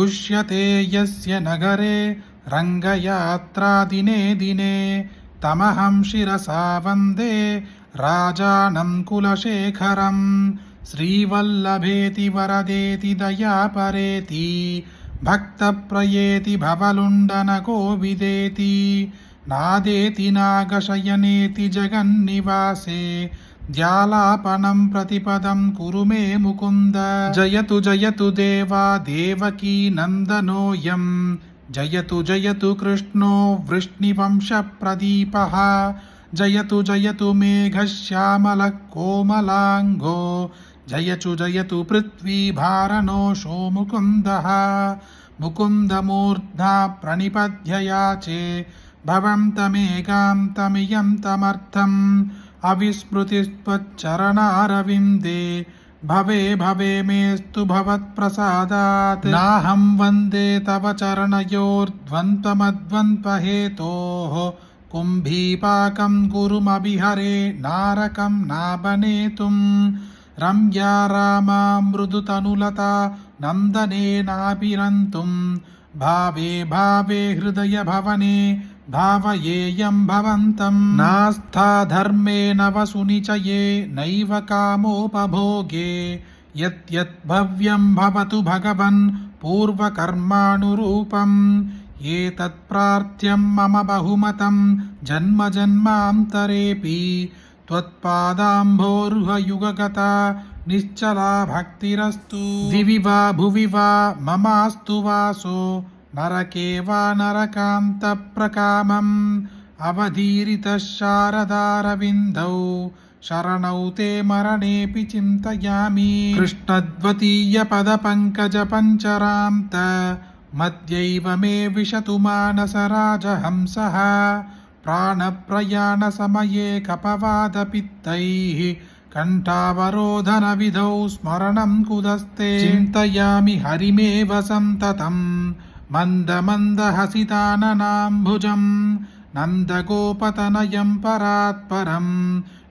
गुष्यते यस्य नगरे रङ्गयात्रा दिने दिने तमहं शिरसा वन्दे राजानं कुलशेखरं श्रीवल्लभेति वरदेति दयापरेति भक्तप्रयेति भवलुण्डनकोविदेति नादेति नागशयनेति जगन्निवासे द्यालापनं प्रतिपदं कुरु मे मुकुन्द जयतु जयतु देवा देवकी नन्दनोऽयं जयतु जयतु कृष्णो वृष्णिवंशप्रदीपः जयतु जयतु मेघश्यामलः कोमलाङ्गो जयतु जयतु पृथ्वीभारनोषो मुकुन्दः मुकुन्दमूर्ध्ना प्रणिपद्य याचे भवन्तमेकान्तमियं तमर्थम् अविस्मृतिस्त्वच्चरणारविन्दे भवे भवे मेस्तु भवत्प्रसादात् नाहं वन्दे तव चरणयोर्ध्वन्त्वमध्वन्त्वहेतोः कुम्भीपाकं कुरुमभिहरे नारकं नाबनेतुं रम्या रामा मृदुतनुलता नन्दनेनाभिरन्तुं भावे भावे हृदय भवने भावयेयं भवन्तं नास्था धर्मे नवसुनिचये नैव कामोपभोगे यत् भव्यं भवतु भगवन् पूर्वकर्मानुरूपम् एतत् प्रार्थ्यं मम बहुमतं जन्म जन्मान्तरेऽपि त्वत्पादाम्भोरुहयुगगता निश्चला भक्तिरस्तु दिवि वा भुवि वा ममास्तु वासो नरके वा नरकान्तप्रकामम् अवधीरितः शारदारविन्दौ शरणौ ते मरणेऽपि चिन्तयामि कृष्णद्वतीयपदपङ्कजपञ्चरान्त मध्यैव मे विशतु मानसराजहंसः प्राणप्रयाणसमये कपवादपित्तैः कण्ठावरोधनविधौ स्मरणं कुदस्ते चिन्तयामि हरिमेव सन्ततम् मन्दमन्दहसिताननाम्भुजं नन्दगोपतनयं परात्परम्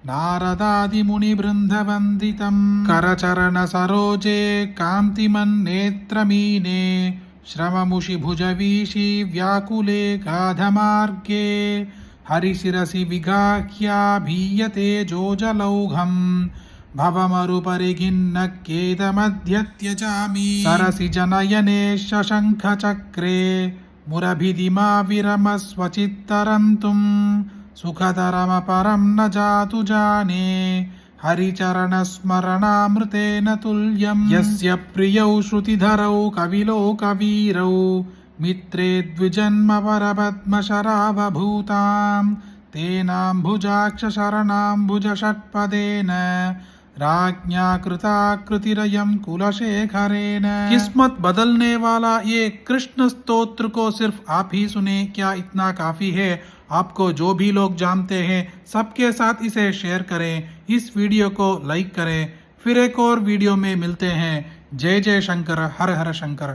नारदादिमुनिवृन्दवन्दितं करचरणसरोजे कान्तिमन्नेत्रमीने श्रममुषिभुजवीशी व्याकुले गाधमार्गे हरिशिरसि विगाह्याभीयते जोजलौघं भवमरुपरिघिन्नक्येदमद्य त्यजामि सरसि जनयने शशङ्खचक्रे मुरभिदिमा विरमस्वचित्तरन्तुं सुखतरमपरं न जातु जाने हरिचरणस्मरणामृतेन तुल्यं यस्य प्रियौ श्रुतिधरौ कविलोकवीरौ मित्रे द्विजन्मपरपद्मशरावभूतां तेनाम्बुजाक्षशरणाम्बुजषट्पदेन राज्ञा कृताकृतिरयं कुलशेखरेण। किस्मत बदलने वाला ये कृष्ण स्तोत्र को सिर्फ आप ही सुने, क्या इतना काफी है? आपको जो भी लोग जानते हैं सबके साथ इसे शेयर करें, इस वीडियो को लाइक करें। फिर एक और वीडियो में मिलते हैं। जय जय शंकर, हर हर शंकर।